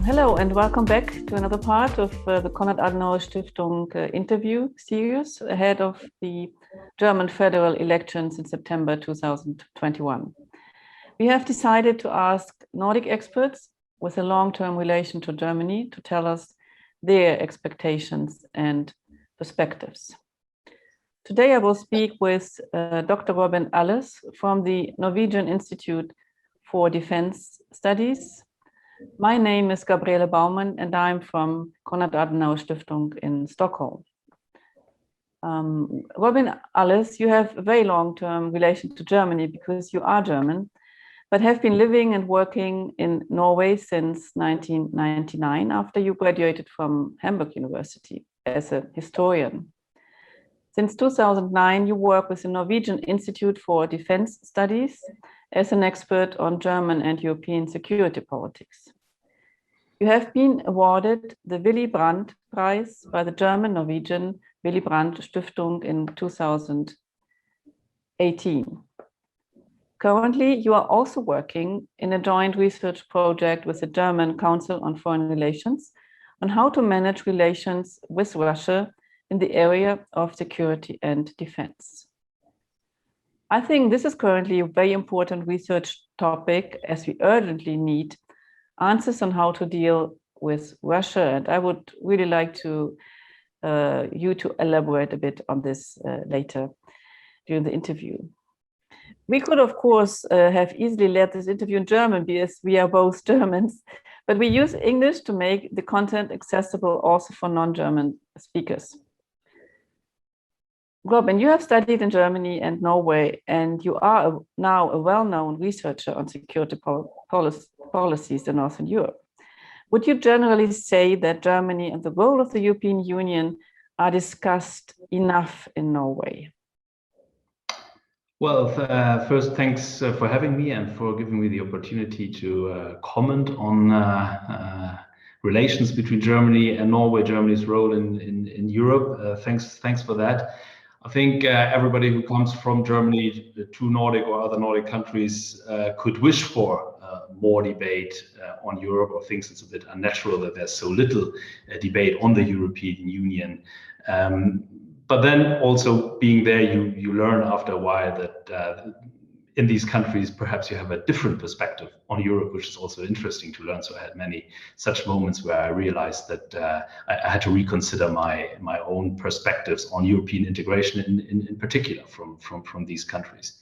Hello and welcome back to another part of the Konrad Adenauer Stiftung interview series ahead of the German federal elections in September 2021. We have decided to ask Nordic experts with a long-term relation to Germany to tell us their expectations and perspectives. Today I will speak with Dr. Robin Alles from the Norwegian Institute for Defense Studies. My name is Gabriele Baumann and I'm from Konrad Adenauer Stiftung in Stockholm. Robin Alles, you have a very long-term relation to Germany because you are German, but have been living and working in Norway since 1999 after you graduated from Hamburg University as a historian. Since 2009, you work with the Norwegian Institute for Defense Studies as an expert on German and European security politics. You have been awarded the Willy Brandt Prize by the German-Norwegian Willy Brandt Stiftung in 2018. Currently, you are also working in a joint research project with the German Council on Foreign Relations on how to manage relations with Russia in the area of security and defense. I think this is currently a very important research topic as we urgently need answers on how to deal with Russia. And I would really like to you to elaborate a bit on this later during the interview. We could, of course, have easily led this interview in German because we are both Germans, but we use English to make the content accessible also for non-German speakers. Robin, you have studied in Germany and Norway, and you are now a well-known researcher on security policies in Northern Europe. Would you generally say that Germany and the role of the European Union are discussed enough in Norway? Well, first, thanks for having me and for giving me the opportunity to comment on relations between Germany and Norway, Germany's role in Europe. Thanks for that. I think everybody who comes from Germany to Nordic or other Nordic countries could wish for more debate on Europe, or thinks it's a bit unnatural that there's so little debate on the European Union. But then also being there, you learn after a while that in these countries, perhaps you have a different perspective on Europe, which is also interesting to learn. So I had many such moments where I realized that I had to reconsider my own perspectives on European integration in particular from these countries.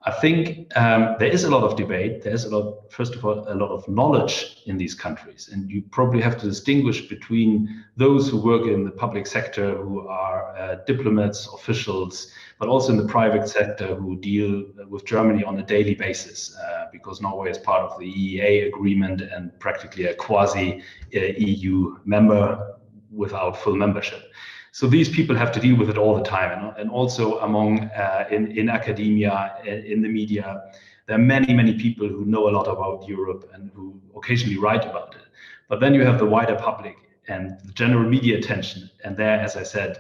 I think there is a lot of debate. There's first of all, a lot of knowledge in these countries. And you probably have to distinguish between those who work in the public sector, who are diplomats, officials, but also in the private sector who deal with Germany on a daily basis, because Norway is part of the EEA agreement and practically a quasi-EU member without full membership. So these people have to deal with it all the time, and also among in academia, in the media, there are many people who know a lot about Europe and who occasionally write about it. But then you have the wider public and the general media attention, and there, as I said,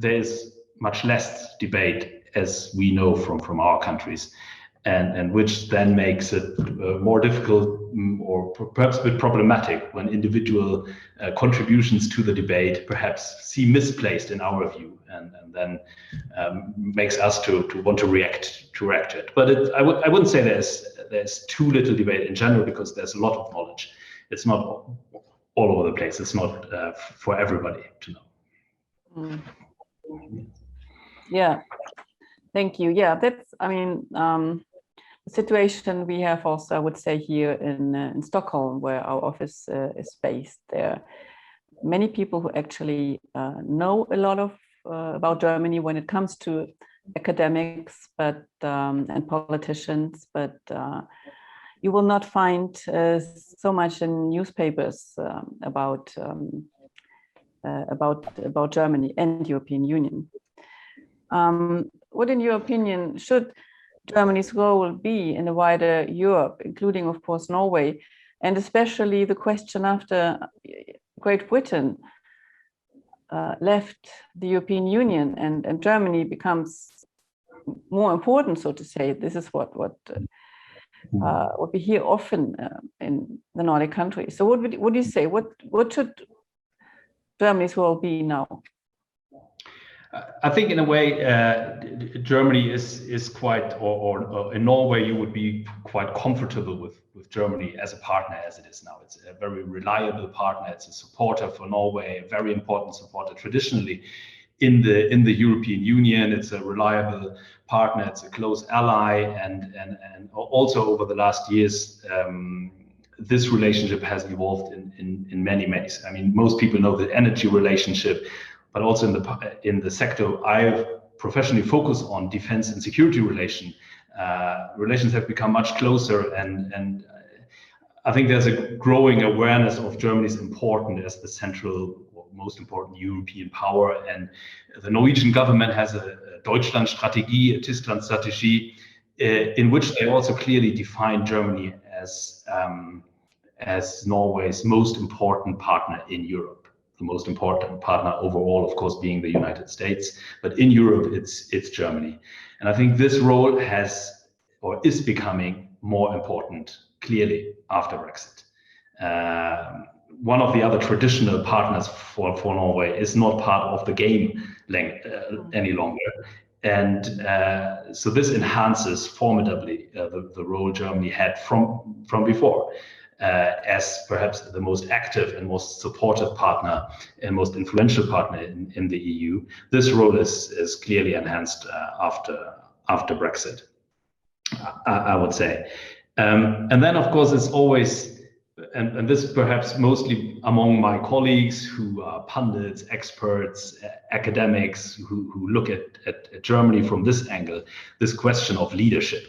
there is much less debate, as we know from our countries, and which then makes it more difficult or perhaps a bit problematic when individual contributions to the debate perhaps seem misplaced in our view, and then makes us to want to react to it. But I wouldn't say there's too little debate in general, because there's a lot of knowledge. It's not all over the place. It's not for everybody to know. Mm. Yeah, thank you. Yeah, that's, I mean, the situation we have also, I would say, here in Stockholm, where our office is based. There are many people who actually know a lot of about Germany when it comes to academics, but and politicians, but you will not find so much in newspapers about Germany and European Union. What, in your opinion, should Germany's role be in the wider Europe, including, of course, Norway, and especially the question after Great Britain left the European Union and Germany becomes more important, so to say? This is what what we hear often in the Nordic countries. So what would you say? What should Germany's role be now? I think in a way, Germany is quite, or in Norway, you would be quite comfortable with Germany as a partner as it is now. It's a very reliable partner. It's a supporter for Norway, a very important supporter traditionally in the European Union. It's a reliable partner. It's a close ally, and also over the last years, this relationship has evolved in many ways. I mean, most people know the energy relationship, but also in the sector I professionally focus on, defense and security relations have become much closer, and I think there's a growing awareness of Germany's importance as the central, or most important European power. And the Norwegian government has a Deutschlandstrategie, a Tyskland-Strategie, in which they also clearly define Germany as Norway's most important partner in Europe. The most important partner overall, of course, being the United States, but in Europe, it's Germany. And I think this role is becoming more important, clearly, after Brexit. One of the other traditional partners for Norway is not part of the game any longer. And so this enhances formidably the role Germany had from before. As perhaps the most active and most supportive partner and most influential partner in the EU. This role is clearly enhanced after Brexit, I would say. And then, of course, it's always, and this perhaps mostly among my colleagues who are pundits, experts, academics, who look at Germany from this angle, this question of leadership.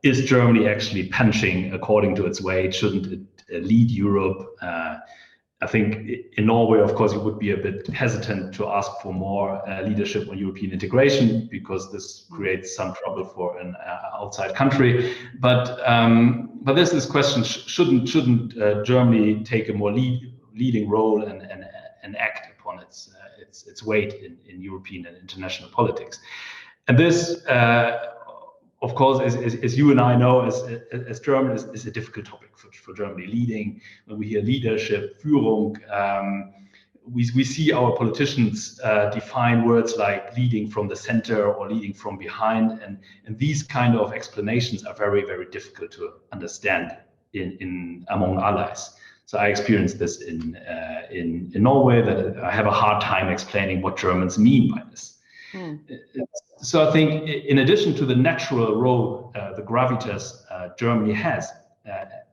Is Germany actually punching according to its weight? Shouldn't it lead Europe? I think in Norway, of course, you would be a bit hesitant to ask for more leadership on European integration, because this creates some trouble for an outside country. But there's this question: shouldn't Germany take a more leading role and act upon its weight in European and international politics? And this, of course, as you and I know, as Germans, is a difficult topic for Germany. Leading, when we hear leadership, Führung, we see our politicians define words like leading from the center or leading from behind, and these kind of explanations are very, very difficult to understand among allies. So I experienced this in Norway, that I have a hard time explaining what Germans mean by this. So I think, in addition to the natural role, the gravitas Germany has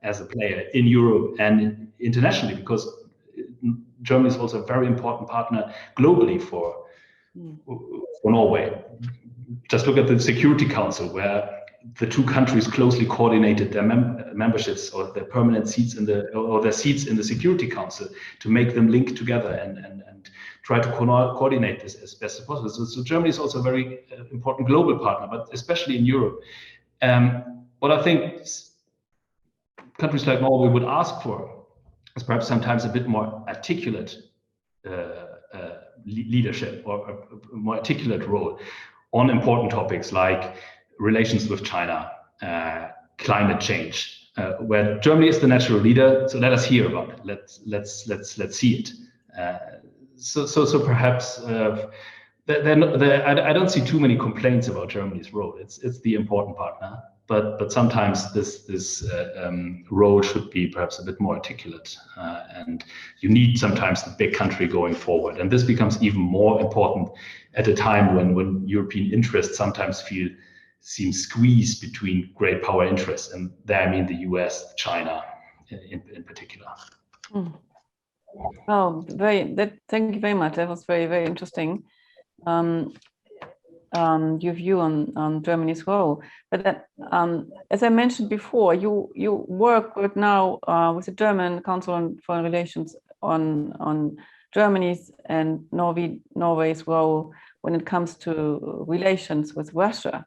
as a player in Europe and internationally, because Germany is also a very important partner globally for Norway. Just look at the Security Council, where the two countries closely coordinated their memberships or their permanent seats or their seats in the Security Council to make them link together and try to coordinate this as best as possible. So Germany is also a very important global partner, but especially in Europe. What I think countries like Norway would ask for is perhaps sometimes a bit more articulate leadership, or a more articulate role on important topics like relations with China, climate change, where Germany is the natural leader. So let us hear about it. Let's see it. So perhaps I don't see too many complaints about Germany's role. It's the important partner, but sometimes this role should be perhaps a bit more articulate, and you need sometimes the big country going forward, and this becomes even more important at a time when European interests sometimes seem squeezed between great power interests, and there I mean the US, China in particular. Oh, thank you very much. That was very, very interesting. Your view on Germany's role. But as I mentioned before, you work now with the German Council on Foreign Relations on Germany's and Norway's role when it comes to relations with Russia.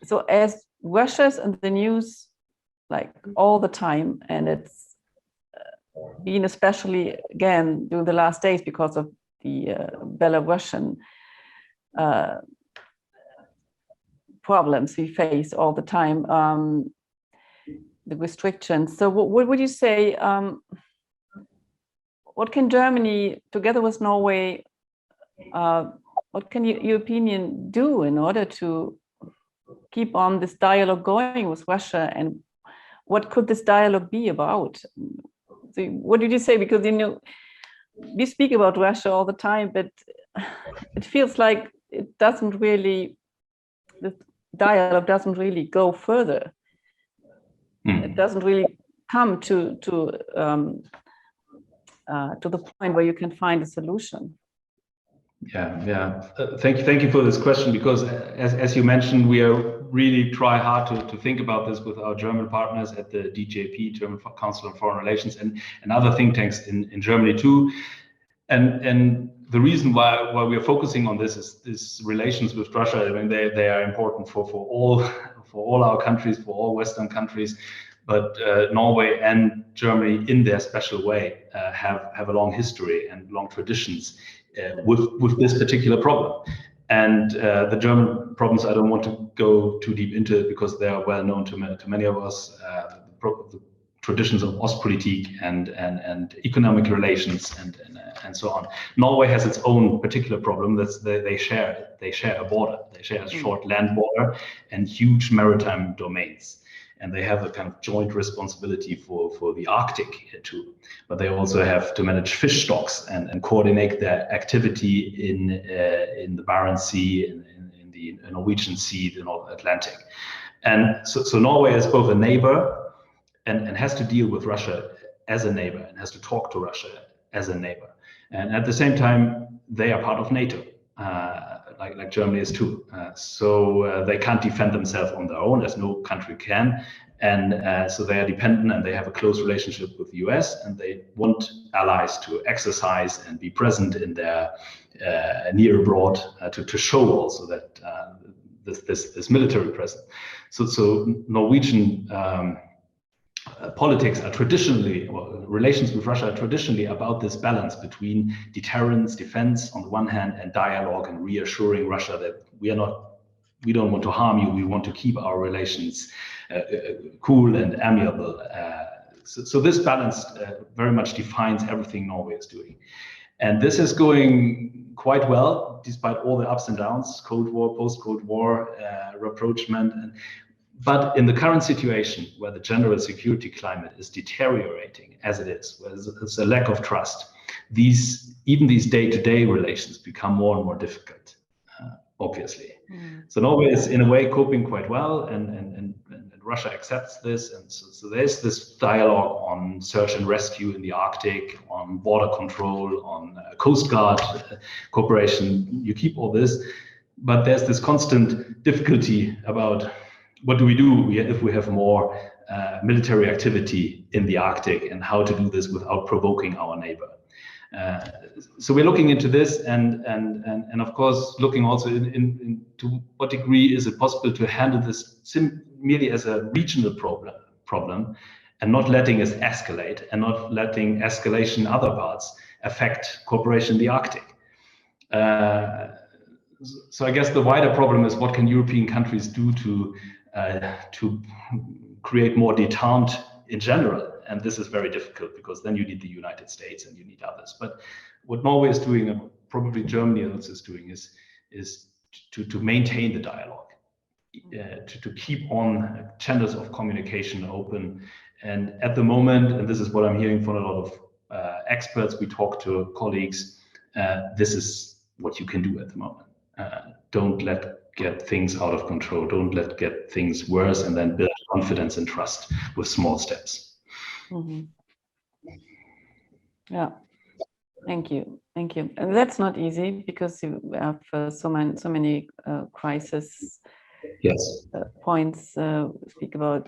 So as Russia's in the news like all the time, and it's been especially again during the last days because of the Belarusian problems we face all the time, the restrictions. So what would you say, what can Germany, together with Norway, what can European Union do in order to keep on this dialogue going with Russia, and what could this dialogue be about? So what did you say? Because, you know, we speak about Russia all the time, but it feels like it doesn't really, the dialogue doesn't really go further. It doesn't really come to the point where you can find a solution. Yeah. Thank you for this question, because as you mentioned, we are really try hard to think about this with our German partners at the DJP, German Council on Foreign Relations, and other think tanks in Germany too. And the reason why we are focusing on this is relations with Russia. I mean, they are important for all our countries, for all Western countries. But Norway and Germany, in their special way, have a long history and long traditions with this particular problem. And the German problems, I don't want to go too deep into it because they are well known to many of us. The traditions of Ostpolitik and economic relations and so on. Norway has its own particular problem. That's they share a border. They share a short land border and huge maritime domains. And they have a kind of joint responsibility for the Arctic too. But they also have to manage fish stocks and coordinate their activity in the Barents Sea, in the Norwegian Sea, the North Atlantic. And so Norway is both a neighbor and has to deal with Russia as a neighbor and has to talk to Russia as a neighbor. And at the same time, they are part of NATO. Like Germany is too. So they can't defend themselves on their own, as no country can. And so they are dependent, and they have a close relationship with the US, and they want allies to exercise and be present in their near abroad to show also that this military presence. So Norwegian politics are traditionally, or relations with Russia are traditionally about this balance between deterrence, defense on the one hand, and dialogue and reassuring Russia that we don't want to harm you, we want to keep our relations cool and amiable. So this balance very much defines everything Norway is doing. And this is going quite well, despite all the ups and downs, Cold War, post-Cold War, rapprochement. But in the current situation, where the general security climate is deteriorating as it is, where there's a lack of trust, even these day-to-day relations become more and more difficult, obviously. So Norway is in a way coping quite well, and Russia accepts this. And so there's this dialogue on search and rescue in the Arctic, on border control, on Coast Guard cooperation. You keep all this, but there's this constant difficulty about what do we do if we have more military activity in the Arctic, and how to do this without provoking our neighbor. So we're looking into this, and of course looking also into what degree is it possible to handle this merely as a regional problem, and not letting it escalate, and not letting escalation in other parts affect cooperation in the Arctic. So I guess the wider problem is, what can European countries do to create more detente in general? And this is very difficult, because then you need the United States and you need others. But what Norway is doing, and probably Germany also is doing, is to maintain the dialogue, to keep on channels of communication open. And at the moment, and this is what I'm hearing from a lot of experts, we talk to colleagues, this is what you can do at the moment. Don't get things out of control. Don't get things worse, and then build confidence and trust with small steps. Mm-hmm. Yeah, thank you. And that's not easy, because you have so many crisis points. Speak about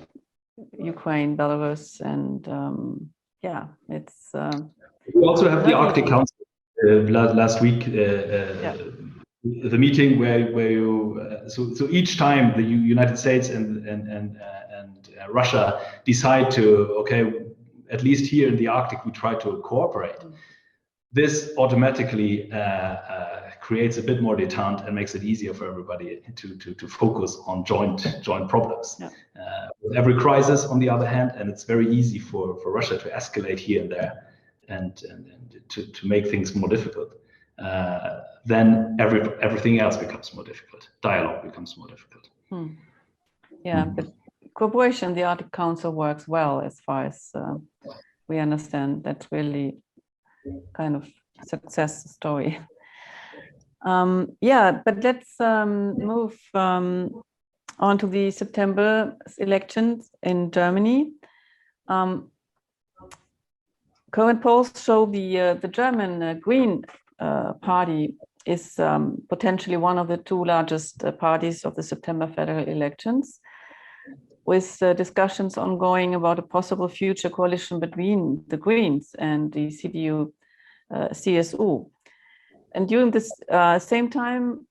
Ukraine, Belarus, and it's. We also have the Arctic Council last week. The meeting where you so each time the United States and Russia decide to, at least here in the Arctic we try to cooperate. This automatically creates a bit more detente and makes it easier for everybody to focus on joint problems. Yeah. With every crisis, on the other hand, and it's very easy for Russia to escalate here and there and to make things more difficult. Then everything else becomes more difficult. Dialogue becomes more difficult. Yeah, but cooperation in the Arctic Council works well as far as we understand. That's really kind of success story. Yeah, but let's move on to the September elections in Germany. Current polls show the German Green Party is potentially one of the two largest parties of the September federal elections, with discussions ongoing about a possible future coalition between the Greens and the CDU, CSU. And during this same time,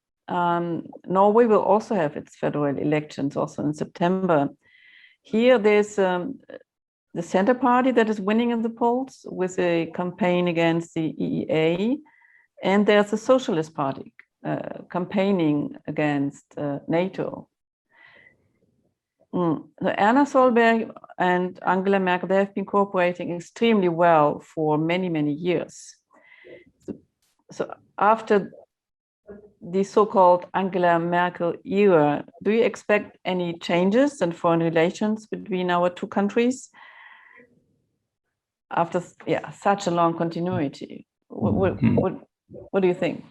Norway will also have its federal elections also in September. Here there's the Center Party that is winning in the polls with a campaign against the EEA, and there's the Socialist Party campaigning against NATO. So Erna Solberg and Angela Merkel, they have been cooperating extremely well for many, many years. So after the so-called Angela Merkel era, do you expect any changes in foreign relations between our two countries after such a long continuity? What do you think?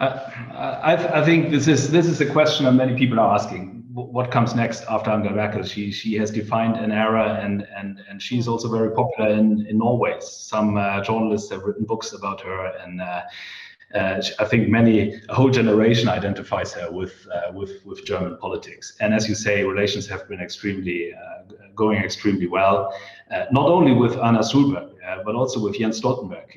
I think this is a question that many people are asking. What comes next after Angela Merkel? She has defined an era, and she's also very popular in Norway. Some journalists have written books about her, and I think a whole generation identifies her with German politics. And as you say, relations have been going extremely well, not only with Erna Solberg, but also with Jens Stoltenberg,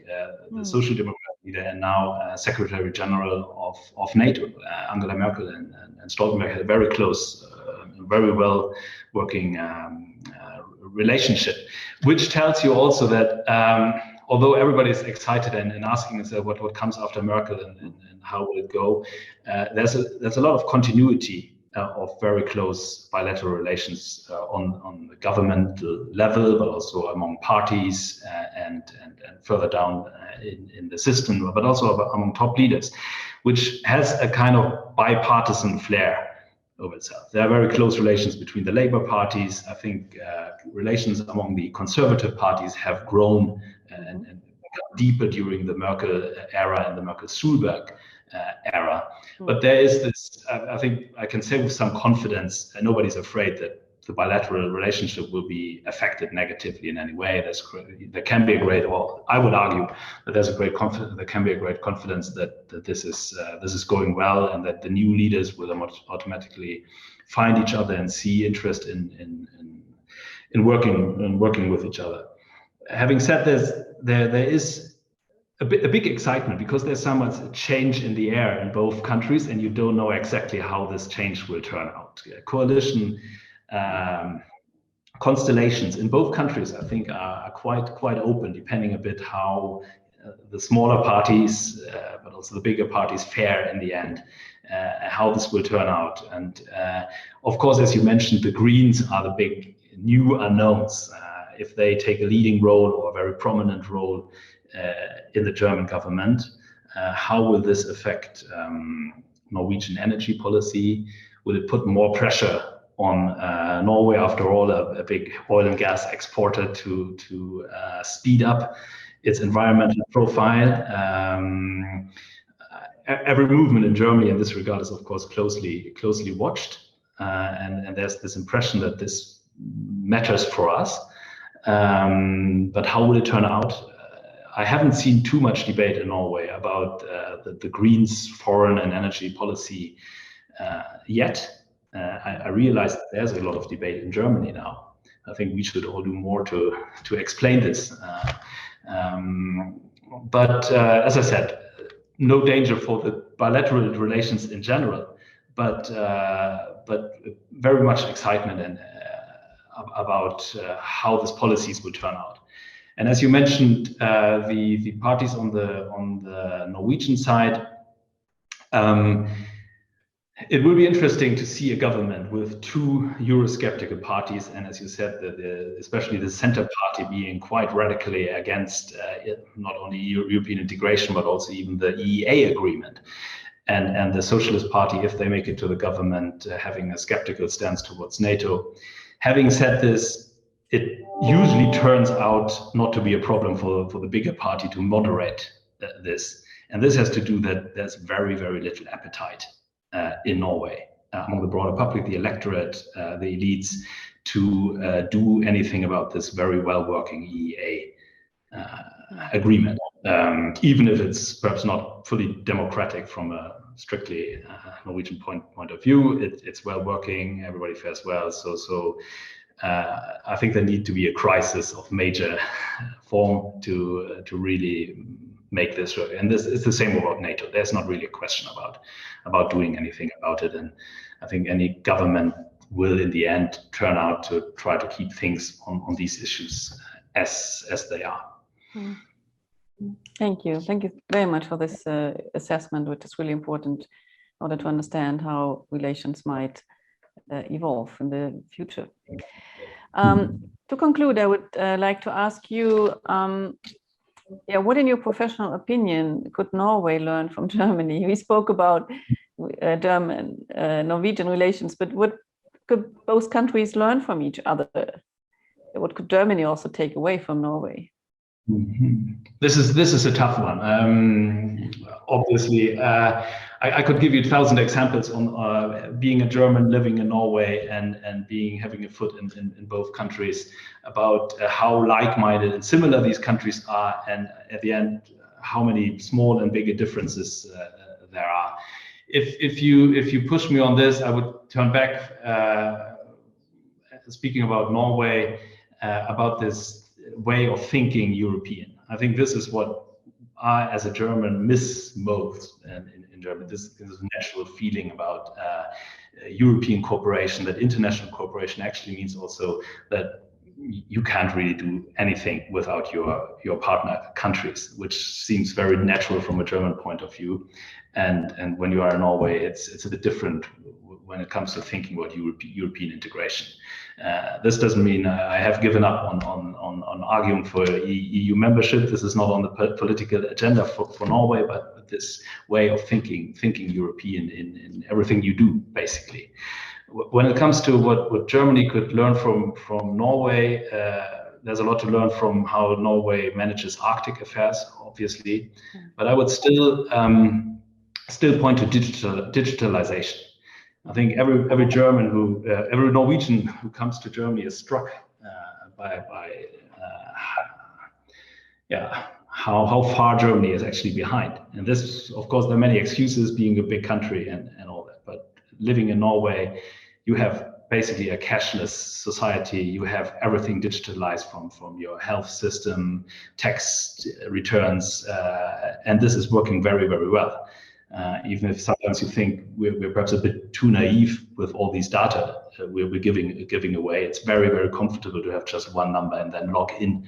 the Social Democrat leader and now Secretary General of NATO. Angela Merkel and Stoltenberg had a very close, very well working relationship, which tells you also that although everybody is excited and asking themselves what comes after Merkel and how will it go, there's a lot of continuity of very close bilateral relations on the governmental level, but also among parties and further down in the system, but also among top leaders, which has a kind of bipartisan flair over itself. There are very close relations between the Labour parties. I think relations among the conservative parties have grown and become deeper during the Merkel era and the Merkel-Solberg era. But there is this, I think I can say with some confidence, and nobody's afraid that the bilateral relationship will be affected negatively in any way. There can be a great, or I would argue that there can be a great confidence that this is going well, and that the new leaders will automatically find each other and see interest in working with each other. Having said this, there is a big excitement because there's so much change in the air in both countries, and you don't know exactly how this change will turn out. Coalition constellations in both countries, I think, are quite open, depending a bit how the smaller parties, but also the bigger parties, fare in the end, how this will turn out. And of course, as you mentioned, the Greens are the big new unknowns. If they take a leading role or a very prominent role in the German government, how will this affect Norwegian energy policy? Will it put more pressure on Norway, after all, a big oil and gas exporter, to speed up its environmental profile? Every movement in Germany in this regard is, of course, closely watched, and there's this impression that this matters for us. But how will it turn out? I haven't seen too much debate in Norway about the Greens' foreign and energy policy yet. I realize that there's a lot of debate in Germany now. I think we should all do more to explain this. But as I said, no danger for the bilateral relations in general, but very much excitement and about how these policies will turn out. And as you mentioned, the parties on the Norwegian side, It will be interesting to see a government with two Eurosceptical parties, and as you said, especially the center party being quite radically against not only European integration, but also even the EEA agreement. And the Socialist Party, if they make it to the government, having a skeptical stance towards NATO. Having said this, it usually turns out not to be a problem for the bigger party to moderate this. And this has to do that there's very, very little appetite in Norway among the broader public, the electorate, the elites, to do anything about this very well-working EEA agreement, even if it's perhaps not fully democratic from a strictly Norwegian point of view. It's well-working, everybody fares well. So I think there need to be a crisis of major form to really make this work. And this is the same about NATO. There's not really a question about doing anything about it. And I think any government will in the end turn out to try to keep things on these issues as they are. Thank you. Thank you very much for this assessment, which is really important in order to understand how relations might evolve in the future. To conclude, I would like to ask you, what in your professional opinion could Norway learn from Germany? We spoke about Norwegian relations, but what could both countries learn from each other? What could Germany also take away from Norway? This is a tough one. Obviously, I could give you 1,000 examples on being a German living in Norway and having a foot in both countries, about how like-minded and similar these countries are, and at the end, how many small and bigger differences there are. If you push me on this, I would turn back, speaking about Norway, about this way of thinking European. I think this is what I, as a German, miss most in Germany. This natural feeling about European cooperation, that international cooperation actually means also that you can't really do anything without your partner countries, which seems very natural from a German point of view. And when you are in Norway, it's a bit different when it comes to thinking about European integration. This doesn't mean I have given up on arguing for EU membership. This is not on the political agenda for Norway, but this way of thinking European in everything you do, basically. When it comes to what Germany could learn from Norway, there's a lot to learn from how Norway manages Arctic affairs, obviously, but I would still point to digitalization. I think every German every Norwegian who comes to Germany is struck by how far Germany is actually behind. And this, of course, there are many excuses, being a big country and all that. But living in Norway, you have basically a cashless society. You have everything digitalized from your health system, tax returns, and this is working very, very well. Even if sometimes you think we're perhaps a bit too naive with all these data we're giving away, it's very, very comfortable to have just one number and then log in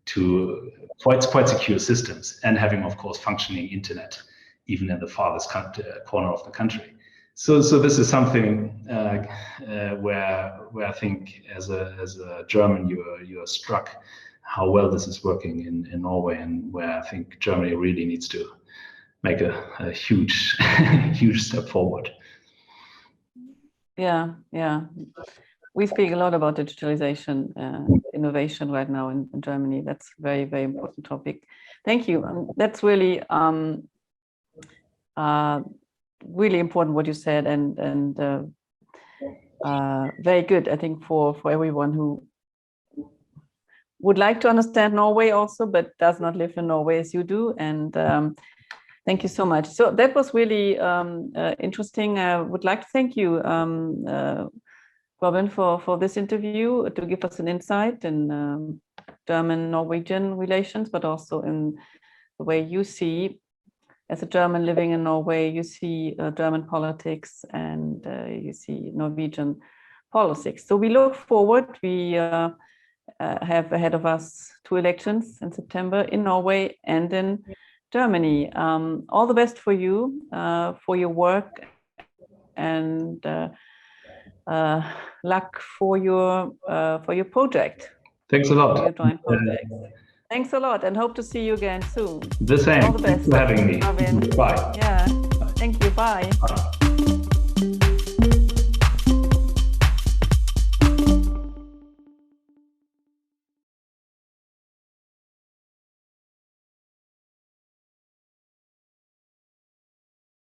to quite secure systems, and having, of course, functioning internet even in the farthest corner of the country. So this is something where I think as a German you are struck how well this is working in Norway, and where I think Germany really needs to make a huge step forward. Yeah. We speak a lot about digitalization, innovation right now in Germany. That's a very, very important topic. Thank you. That's really really important what you said, and very good, I think, for everyone who would like to understand Norway also, but does not live in Norway as you do. And thank you so much. So that was really interesting. I would like to thank you, Robin, for this interview, to give us an insight in German-Norwegian relations, but also in the way you see, as a German living in Norway, you see German politics, and you see Norwegian politics. So we look forward. We have ahead of us 2 elections in September in Norway and in Germany. All the best for you, for your work, and luck for your project. Thanks a lot. For your joint project. Thanks a lot, and hope to see you again soon. The same. All the best. Thanks for having me. Marvin. Bye. Yeah. Thank you. Bye. Bye.